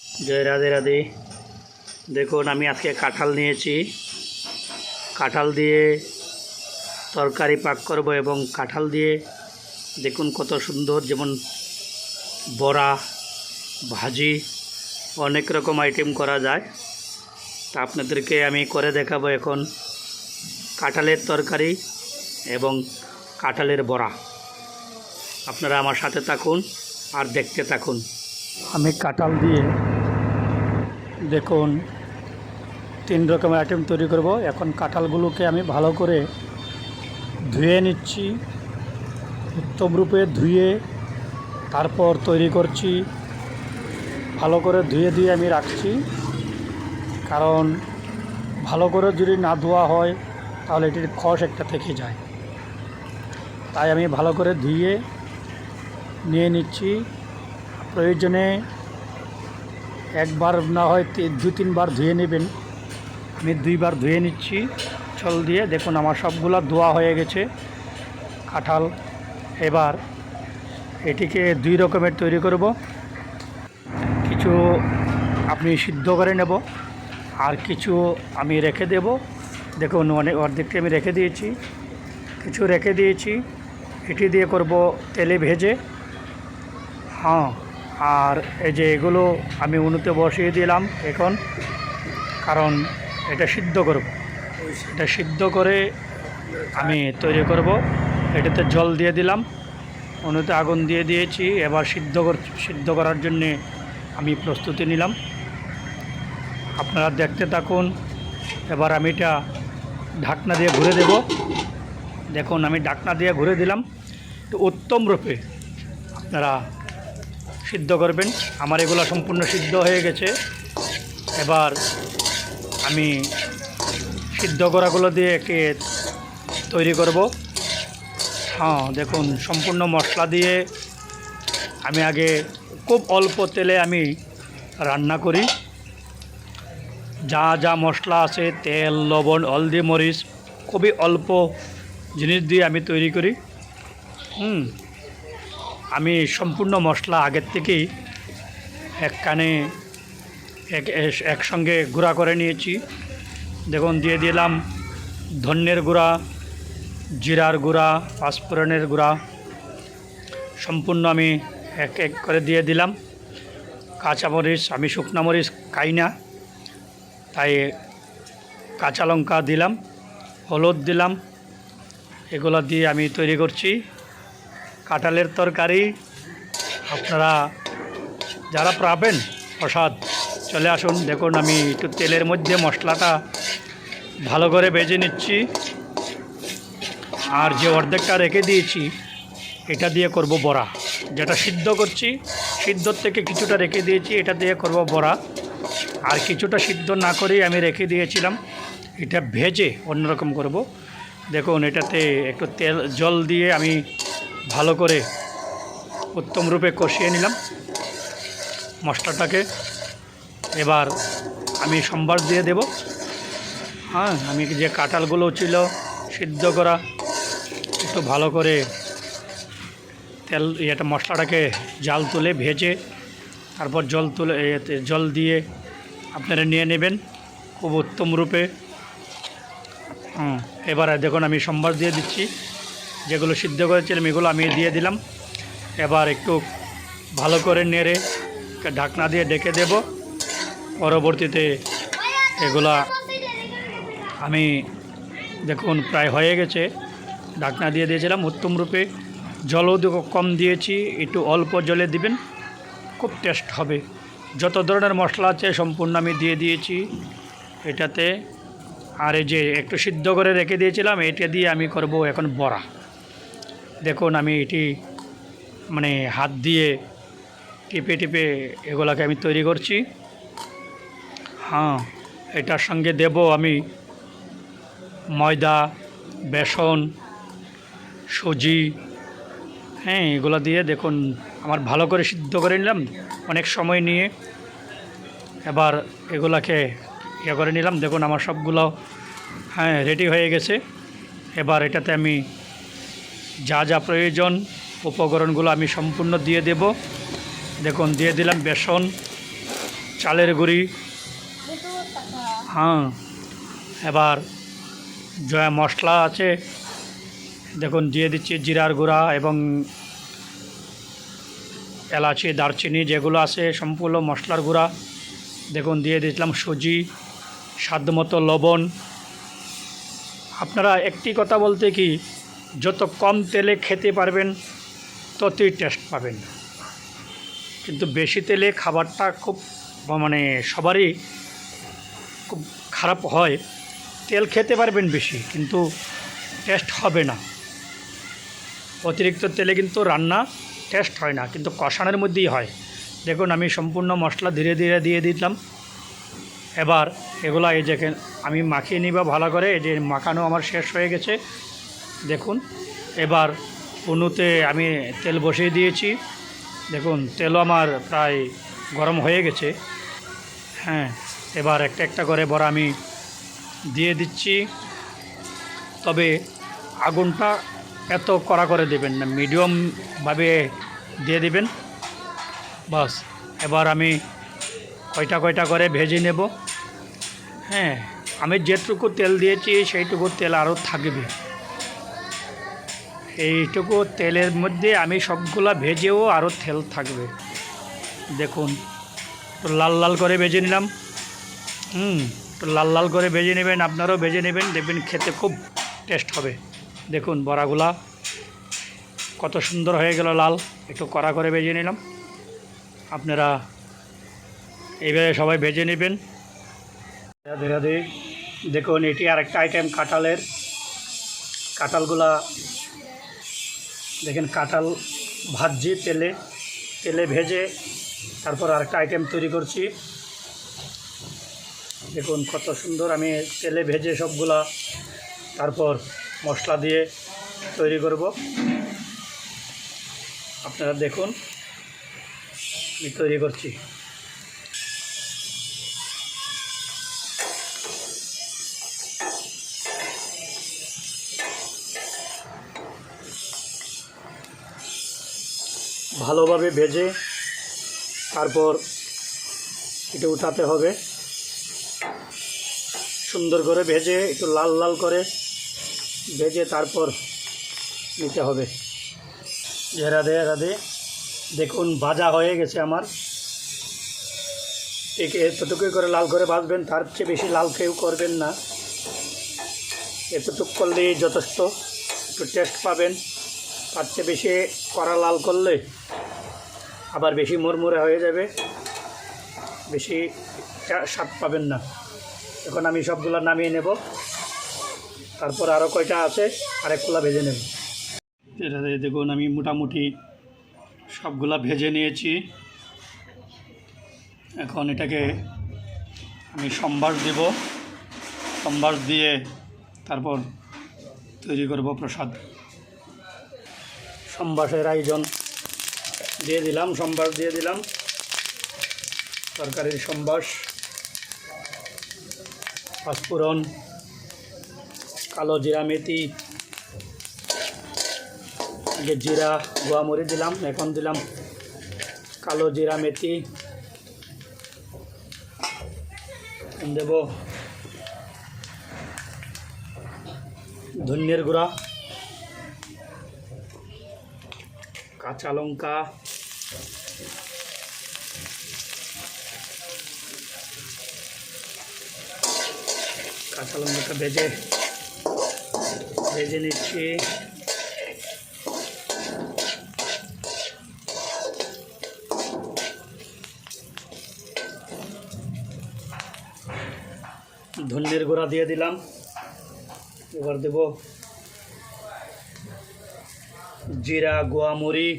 জয় রাধে রাধে। দেখুন আমি আজকে কাঁঠাল নিয়েছি। কাঁঠাল দিয়ে তরকারি পাক করব এবং কাঁঠাল দিয়ে দেখুন কত সুন্দর, যেমন বড়া, ভাজি, অনেক রকম আইটেম করা যায়। তা আপনাদেরকে আমি করে দেখাবো এখন কাঁঠালের তরকারি এবং কাঁঠালের বড়া। আপনারা আমার সাথে থাকুন আর দেখতে থাকুন। আমি কাঁঠাল দিয়ে দেখুন 3 রকমের আইটেম তৈরি করব। এখন কাঁঠালগুলোকে আমি ভালো করে ধুয়ে নিচ্ছি, উত্তম রূপে ধুয়ে তারপর তৈরি করছি। ভালো করে ধুয়ে দিয়ে আমি রাখছি, কারণ ভালো করে যদি না ধোয়া হয় তাহলে এটির খস একটা থেকে যায়। তাই আমি ভালো করে ধুয়ে নিয়ে নিচ্ছি। প্রয়োজনে একবার না হয় 2-3 বার ধুয়ে নেবেন। আমি 2 বার ধুয়ে নিচ্ছি জল দিয়ে। দেখুন আমার সবগুলো ধোয়া হয়ে গেছে কাঁঠাল। এবার এটিকে 2 রকমের তৈরি করব। কিছু আপনি সিদ্ধ করে নেব আর কিছু আমি রেখে দেব। দেখুন অর্ধেকটি আমি রেখে দিয়েছি, কিছু রেখে দিয়েছি। এটি দিয়ে করব তেলে ভেজে। আর এই যে এগুলো আমি উনুতে বসিয়ে দিলাম এখন, কারণ এটা সিদ্ধ করব। এটা সিদ্ধ করে আমি তৈরি করব। এটাতে জল দিয়ে দিলাম, উনুতে আগুন দিয়ে দিয়েছি। এবার সিদ্ধ করার জন্যে আমি প্রস্তুতি নিলাম। আপনারা দেখতে থাকুন। এবার আমি এটা ঢাকনা দিয়ে ঘুরে দেব। দেখুন আমি ঢাকনা দিয়ে ঘুরে দিলাম। তো উত্তম রূপে আপনারা সিদ্ধ করবেন। আমার এগুলো সম্পূর্ণ সিদ্ধ হয়ে গেছে। এবার আমি সিদ্ধ করাগুলো দিয়ে একে তৈরি করব। দেখুন সম্পূর্ণ মশলা দিয়ে আমি আগে খুব অল্প তেলে আমি রান্না করি। যা যা মশলা আছে, তেল, লবণ, হলদি, মরিচ, খুবই অল্প জিনিস দিয়ে আমি তৈরি করি। আমি সম্পূর্ণ মশলা আগের থেকেই একসঙ্গে গুঁড়া করে নিয়েছি। দেখুন দিয়ে দিলাম ধন্যের গুঁড়া, জিরার গুঁড়া, পাঁচফোড়নের গুঁড়া, সম্পূর্ণ আমি এক এক করে দিয়ে দিলাম। কাঁচামরিচ, আমি শুকনো মরিচ খাই না, তাই কাঁচা লঙ্কা দিলাম, হলুদ দিলাম। এগুলো দিয়ে আমি তৈরি করছি কাঁঠালের তরকারি। আপনারা যারা পাবেন প্রসাদ চলে আসুন। দেখুন আমি একটু তেলের মধ্যে মশলাটা ভালো করে ভেজে নিচ্ছি। আর যে অর্ধেকটা রেখে দিয়েছি এটা দিয়ে করব বড়া। যেটা সিদ্ধ করছি, সিদ্ধর থেকে কিছুটা রেখে দিয়েছি, এটা দিয়ে করব বড়া। আর কিছুটা সিদ্ধ না করেই আমি রেখে দিয়েছিলাম, এটা ভেজে অন্যরকম করব। দেখুন এটাতে একটু জল দিয়ে আমি ভালো করে উত্তম রূপে কষিয়ে নিলাম মশলাটাকে। এবার আমি সম্বার দিয়ে দেব। আমি যে কাঁঠালগুলো ছিল সিদ্ধ করা, একটু ভালো করে মশলাটাকে জাল তুলে ভেজে তারপর জল দিয়ে আপনারা নিয়ে নেবেন খুব উত্তম রূপে। এবার দেখুন আমি সম্বার দিয়ে দিচ্ছি। যেগুলো সিদ্ধ করেছিলাম এগুলো আমি দিয়ে দিলাম। এবার একটু ভালো করে নেড়ে ঢাকনা দিয়ে ডেকে দেব। পরবর্তীতে এগুলা আমি দেখুন প্রায় হয়ে গেছে, ঢাকনা দিয়ে দিয়েছিলাম উত্তম রূপে। জলও কম দিয়েছি, একটু অল্প জলে দিবেন, খুব টেস্ট হবে। যত ধরনের মশলা আছে সম্পূর্ণ আমি দিয়ে দিয়েছি এটাতে। আর এই যে একটু সিদ্ধ করে রেখে দিয়েছিলাম, এটা দিয়ে আমি করব এখন বড়া। দেখুন আমি এটি মানে হাত দিয়ে টিপে টিপে এগুলাকে আমি তৈরি করছি। এটার সঙ্গে দেব আমি ময়দা, বেসন, সুজি। এগুলো দিয়ে দেখুন আমার ভালো করে সিদ্ধ করে নিলাম অনেক সময় নিয়ে। এবার এগুলাকে করে নিলাম। দেখুন আমার সবগুলো রেডি হয়ে গেছে। এবার এটাতে আমি যা যা প্রয়োজন উপকরণগুলো আমি সম্পূর্ণ দিয়ে দেব। দেখুন দিয়ে দিলাম বেসন, চালের গুঁড়ি। হ্যাঁ, এবার যা মশলা আছে দেখুন দিয়ে দিচ্ছি জিরার গুঁড়া এবং এলাচি দারচিনি যেগুলো আছে সম্পূর্ণ মশলার গুঁড়া। দেখুন দিয়ে দিলাম সুজি, স্বাদমতো লবণ। আপনারা একটি কথা বলতে কি, যত কম তেলে খেতে পারবেন ততই টেস্ট পাবেন। কিন্তু বেশি তেলে খাবারটা খুব মানে সবারই খুব খারাপ হয়। তেল খেতে পারবেন বেশি কিন্তু টেস্ট হবে না। অতিরিক্ত তেলে কিন্তু রান্না টেস্ট হয় না, কিন্তু কষানোর মধ্যেই হয়। দেখুন আমি সম্পূর্ণ মশলা ধীরে ধীরে দিয়ে দিলাম। এবার এগুলা এই যে আমি মাখিয়ে নিব ভালো করে। এই যে মাখানো আমার শেষ হয়ে গেছে দেখুন। এবার উনুতে আমি তেল বসিয়ে দিয়েছি। দেখুন তেলও আমার প্রায় গরম হয়ে গেছে। হ্যাঁ, এবার একটা একটা করে বড়া আমি দিয়ে দিচ্ছি। তবে আগুনটা এত কড়া করে দেবেন না, মিডিয়ামভাবে দিয়ে দিবেন বাস। এবার আমি কয়টা কয়টা করে ভেজে নেব। হ্যাঁ, আমি যেটুকু তেল দিয়েছি সেইটুকু তেল আরও থাকবে। এইটুকু তেলের মধ্যে আমি সবগুলা ভেজেও আরও তেল থাকবে। দেখুন তো লাল লাল করে ভেজে নিলাম। তো লাল লাল করে ভেজে নেবেন, আপনারাও ভেজে নেবেন, দেখবেন খেতে খুব টেস্ট হবে। দেখুন বড়াগুলা কত সুন্দর হয়ে গেল লাল। একটু কড়া করে ভেজে নিলাম। আপনারা এইভাবে সবাই ভেজে নেবেন। রাধে রাধে। দেখুন এটি আরেকটা আইটেম কাঁঠালের। কাঁঠালগুলা দেখেন, কাঁঠাল ভাজছি তেলে ভেজে তারপর আরেকটা আইটেম তৈরি করছি। দেখুন কত সুন্দর আমি তেলে ভেজে সবগুলা তারপর মশলা দিয়ে তৈরি করব। আপনারা দেখুন আমি তৈরি করছি। ভালোভাবে ভেজে তারপর এটা উঠাতে হবে। সুন্দর করে ভেজে একটু লাল লাল করে ভেজে তারপর নিতে হবে। রাধে রাধে। দেখুন ভাজা হয়ে গেছে আমার। একে এতটুকুই করে লাল করে ভাজবেন, তার চেয়ে বেশি লাল কেউ করবেন না। এতটুকু করলেই যথেষ্ট, একটু টেস্ট পাবেন। তার চেয়ে বেশি কড়া লাল করলে আবার বেশি মুড়মুড়ে হয়ে যাবে, বেশি স্বাদ পাবেন না। এখন আমি সবগুলো নামিয়ে নেব, তারপর আরও কয়টা আছে আরেকগুলো ভেজে নেব। এটা দেখুন আমি মোটামুটি সবগুলা ভেজে নিয়েছি। এখন এটাকে আমি সম্বার দেব। সম্বার দিয়ে তারপর তৈরি করব প্রসাদ। সম্বাসের আয়োজন দিয়ে দিলাম, সম্বাস দিয়ে দিলাম, তরকারির সম্বাস, পাঁচফোড়ন, কালো জিরা মেথি, আগে জিরা গোয়ামরি দিলাম, এখন দিলাম কালো জিরা মেথি, দেব ধনিয়ার গুঁড়া, কাঁচা লঙ্কা, কাঁচা লঙ্কাটা ভেজে নিচ্ছি। ধনিয়ার গুঁড়া দিয়ে দিলাম। এবার দেব জিরা গোয়ামরি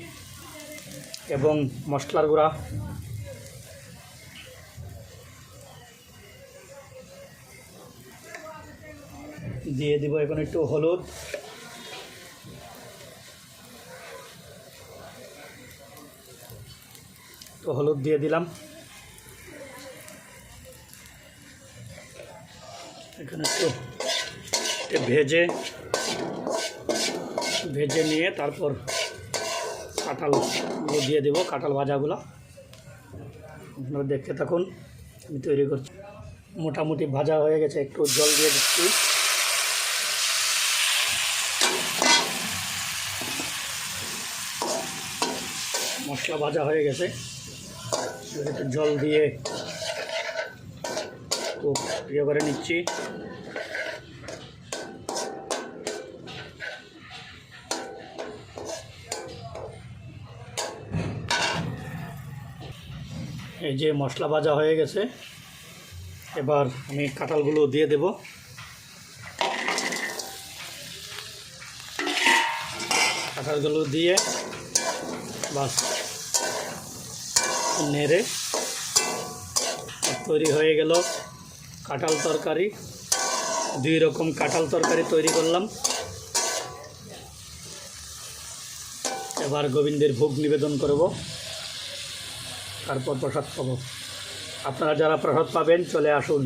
এবং মশলার গুঁড়া, দিয়ে দিব এখন একটু হলুদ, তো হলুদ দিয়ে দিলাম। এখানে একটু ভেজে নিয়ে তারপর কাঁঠালগুলো দিয়ে দেবো, কাঁঠাল ভাজাগুলো। আপনারা দেখতে থাকুন, আমি তৈরি করছি। মোটামুটি ভাজা হয়ে গেছে, একটু জল দিয়ে দিচ্ছি। মশলা ভাজা হয়ে গেছে, একটু জল দিয়ে খুব ইয়ে করে নিচ্ছি। এই যে মশলা ভাজা হয়ে গেছে, এবার আমি কাঁঠালগুলো দিয়ে দেব। কাঁঠালগুলো দিয়ে বাস নেড়ে তৈরি হয়ে গেল কাঁঠাল তরকারি। 2 রকম কাঁঠাল তরকারি তৈরি করলাম। এবার গোবিন্দের ভোগ নিবেদন করব, তারপর প্রসাদ পাবো। আপনারা যারা প্রসাদ পাবেন চলে আসুন।